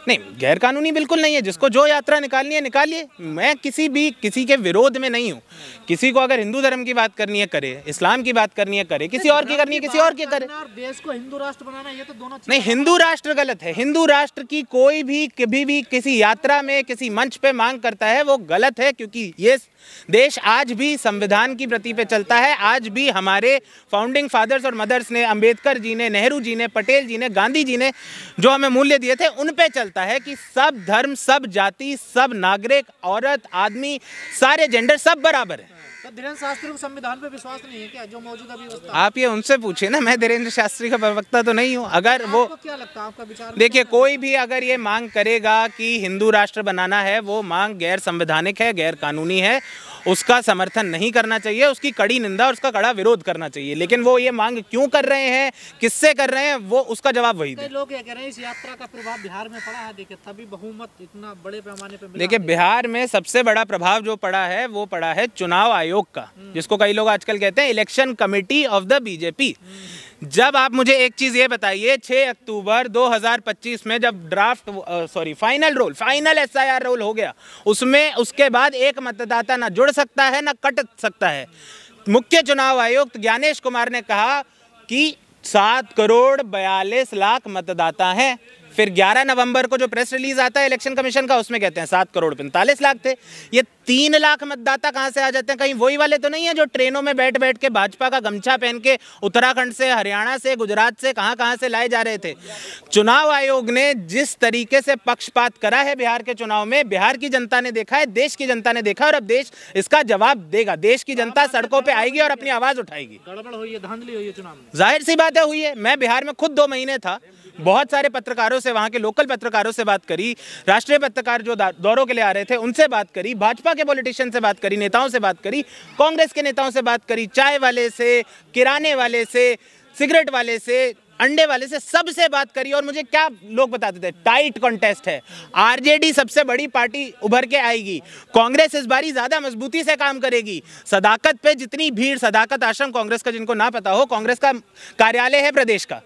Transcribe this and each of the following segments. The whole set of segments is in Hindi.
नहीं, गैर कानूनी बिल्कुल नहीं है। जिसको जो यात्रा निकालनी है निकालिए। मैं किसी के विरोध में नहीं हूँ। किसी को अगर हिंदू धर्म की बात करनी है करे, इस्लाम की बात करनी है करे, किसी और की करनी है किसी और की करे। देश को हिंदू राष्ट्र बनाना, ये तो दोनों नहीं, हिंदू राष्ट्र गलत है। हिंदू राष्ट्र की कोई भी कभी भी किसी यात्रा में किसी मंच पे मांग करता है वो गलत है, क्योंकि ये देश आज भी संविधान की प्रति पे चलता है। आज भी हमारे फाउंडिंग फादर्स और मदर्स ने, अंबेडकर जी ने, नेहरू जी ने, पटेल जी ने, गांधी जी ने जो हमें मूल्य दिए थे उन पे चलता है कि सब धर्म, सब जाति, सब नागरिक, औरत, आदमी, सारे जेंडर सब बराबर है। तो धीरेन्द्र शास्त्री को संविधान पे विश्वास नहीं है क्या, जो मौजूदा व्यवस्था? आप ये उनसे पूछिए ना, मैं धीरेन्द्र शास्त्री का प्रवक्ता तो नहीं हूँ। अगर वो, क्या लगता है आपका विचार? देखिए, कोई भी अगर ये मांग करेगा कि हिंदू राष्ट्र बनाना है, वो मांग गैर संवैधानिक है, गैर कानूनी है, उसका समर्थन नहीं करना चाहिए, उसकी कड़ी निंदा और उसका कड़ा विरोध करना चाहिए। लेकिन वो ये मांग क्यों कर रहे हैं, किससे कर रहे हैं, वो उसका जवाब वही दे। लोग ये कह रहे हैं इस यात्रा का प्रभाव बिहार में पड़ा है, देखिए तभी बहुमत इतना बड़े पैमाने पे। देखिए, बिहार में सबसे बड़ा प्रभाव जो पड़ा है वो पड़ा है चुनाव आयोग का, जिसको कई लोग आजकल कहते हैं election committee of the BJP. जब आप मुझे एक चीज ये बताइए, 6 अक्टूबर 2025 में जब फाइनल SIR रोल हो गया, उसमें उसके बाद एक मतदाता ना जुड़ सकता है ना कट सकता है। मुख्य चुनाव आयुक्त ज्ञानेश कुमार ने कहा कि 7 करोड़ 42 लाख मतदाता हैं। फिर 11 नवंबर को जो प्रेस रिलीज आता है इलेक्शन कमीशन का, उसमें कहते हैं 7 करोड़ 45 लाख थे। ये 3 लाख मतदाता कहां से आ जाते हैं? कहीं वही वाले तो नहीं है जो ट्रेनों में बैठ बैठ के भाजपा का गमछा पहन के उत्तराखंड से, हरियाणा से, गुजरात से, कहां से लाए जा रहे थे? चुनाव आयोग ने जिस तरीके से पक्षपात करा है बिहार के चुनाव में, बिहार की जनता ने देखा है, देश की जनता ने देखा है, और अब देश इसका जवाब देगा। देश की जनता सड़कों पर आएगी और अपनी आवाज उठाएगी। गड़बड़ हुई है, धांधली हुई है चुनाव में, जाहिर सी बात है हुई है। मैं बिहार में खुद 2 महीने था, बहुत सारे पत्रकारों से, वहां के लोकल पत्रकारों से बात करी, राष्ट्रीय पत्रकार जो दौरों के लिए आ रहे थे उनसे बात करी, भाजपा के पॉलिटिशियन से बात करी, नेताओं से बात करी, कांग्रेस के नेताओं से बात करी, चाय वाले से, किराने वाले से, सिगरेट वाले से, अंडे वाले से, सबसे बात करी। और मुझे क्या लोग बताते थे, टाइट कॉन्टेस्ट है, आरजेडी सबसे बड़ी पार्टी उभर के आएगी, कांग्रेस इस बारी ज्यादा मजबूती से काम करेगी, सदाकत पे जितनी भीड़, सदाकत आश्रम कांग्रेस का, जिनको ना पता हो, कांग्रेस का कार्यालय है प्रदेश का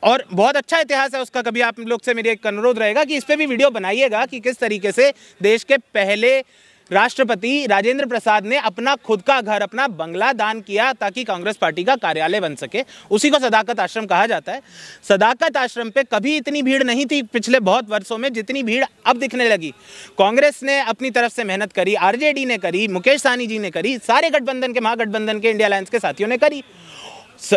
और बहुत अच्छा इतिहास है उसका। कभी आप लोग से मेरी एक अनुरोध रहेगा कि इस पे भी वीडियो बनाइएगा कि किस तरीके से देश के पहले राष्ट्रपति राजेंद्र प्रसाद ने अपना खुद का घर, अपना बंगला दान किया ताकि कांग्रेस पार्टी का कार्यालय बन सके। उसी को सदाकत आश्रम कहा जाता है। सदाकत आश्रम पे कभी इतनी भीड़ नहीं थी पिछले बहुत वर्षों में जितनी भीड़ अब दिखने लगी। कांग्रेस ने अपनी तरफ से मेहनत करी, आरजेडी ने करी, मुकेश सहनी जी ने करी, सारे गठबंधन के, महागठबंधन के, इंडिया अलायंस के साथियों ने करी।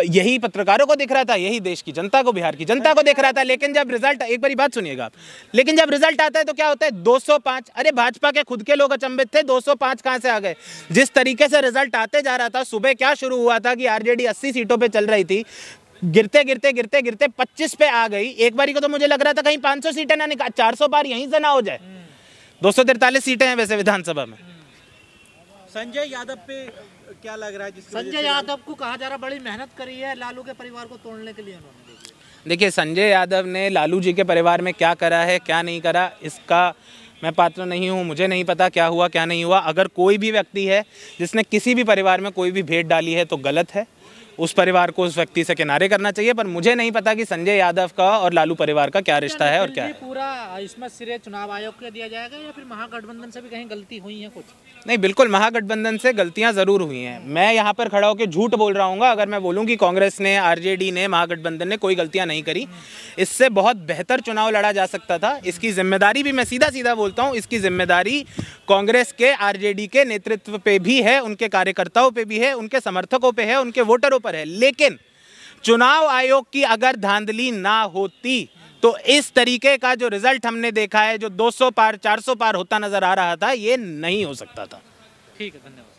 यही पत्रकारों को दिख रहा था, यही देश की जनता को, बिहार की जनता को दिख रहा था। लेकिन जब रिजल्ट, एक बारी बात सुनिएगा आप, लेकिन जब रिजल्ट आता है तो क्या होता है? 205। अरे भाजपा के खुद के लोग अचंभित थे, 205 कहां से आ गए? जिस तरीके से रिजल्ट आते जा रहा था, सुबह क्या शुरू हुआ था कि आरजेडी 80 सीटों पे चल रही थी, गिरते गिरते गिरते गिरते 25 पे आ गई। एक बारी को तो मुझे लग रहा था कहीं 500 सीटें ना निकाल, 400 पार यहीं से ना हो जाए। 243 सीटें हैं वैसे विधानसभा में। संजय यादव पे क्या लग रहा है? संजय यादव को कहा जा रहा बड़ी मेहनत करी है लालू के परिवार को तोड़ने के लिए उन्होंने। देखिए, संजय यादव ने लालू जी के परिवार में क्या करा है, क्या नहीं करा, इसका मैं पात्र नहीं हूँ, मुझे नहीं पता क्या हुआ क्या नहीं हुआ। अगर कोई भी व्यक्ति है जिसने किसी भी परिवार में कोई भी भेंट डाली है तो गलत है, उस परिवार को उस व्यक्ति से किनारे करना चाहिए। पर मुझे नहीं पता कि संजय यादव का और लालू परिवार का क्या रिश्ता है और क्या है। पूरा इसमें श्रेय चुनाव आयोग को दिया जाएगा या फिर महागठबंधन से भी कहीं गलती हुई है कुछ? नहीं, बिल्कुल महागठबंधन से गलतियां जरूर हुई हैं। मैं यहाँ पर खड़ा होकर झूठ बोल रहा हूँ अगर मैं बोलूँ कि कांग्रेस ने, आरजेडी ने, महागठबंधन ने कोई गलतियां नहीं करी। इससे बहुत बेहतर चुनाव लड़ा जा सकता था। इसकी जिम्मेदारी भी, मैं सीधा सीधा बोलता हूँ, इसकी जिम्मेदारी कांग्रेस के, आरजेडी के नेतृत्व पे भी है, उनके कार्यकर्ताओं पे भी है, उनके समर्थकों पे है, उनके वोटरों पर है। लेकिन चुनाव आयोग की अगर धांधली ना होती तो इस तरीके का जो रिजल्ट हमने देखा है, जो 200 पार 400 पार होता नजर आ रहा था, ये नहीं हो सकता था। ठीक है, धन्यवाद।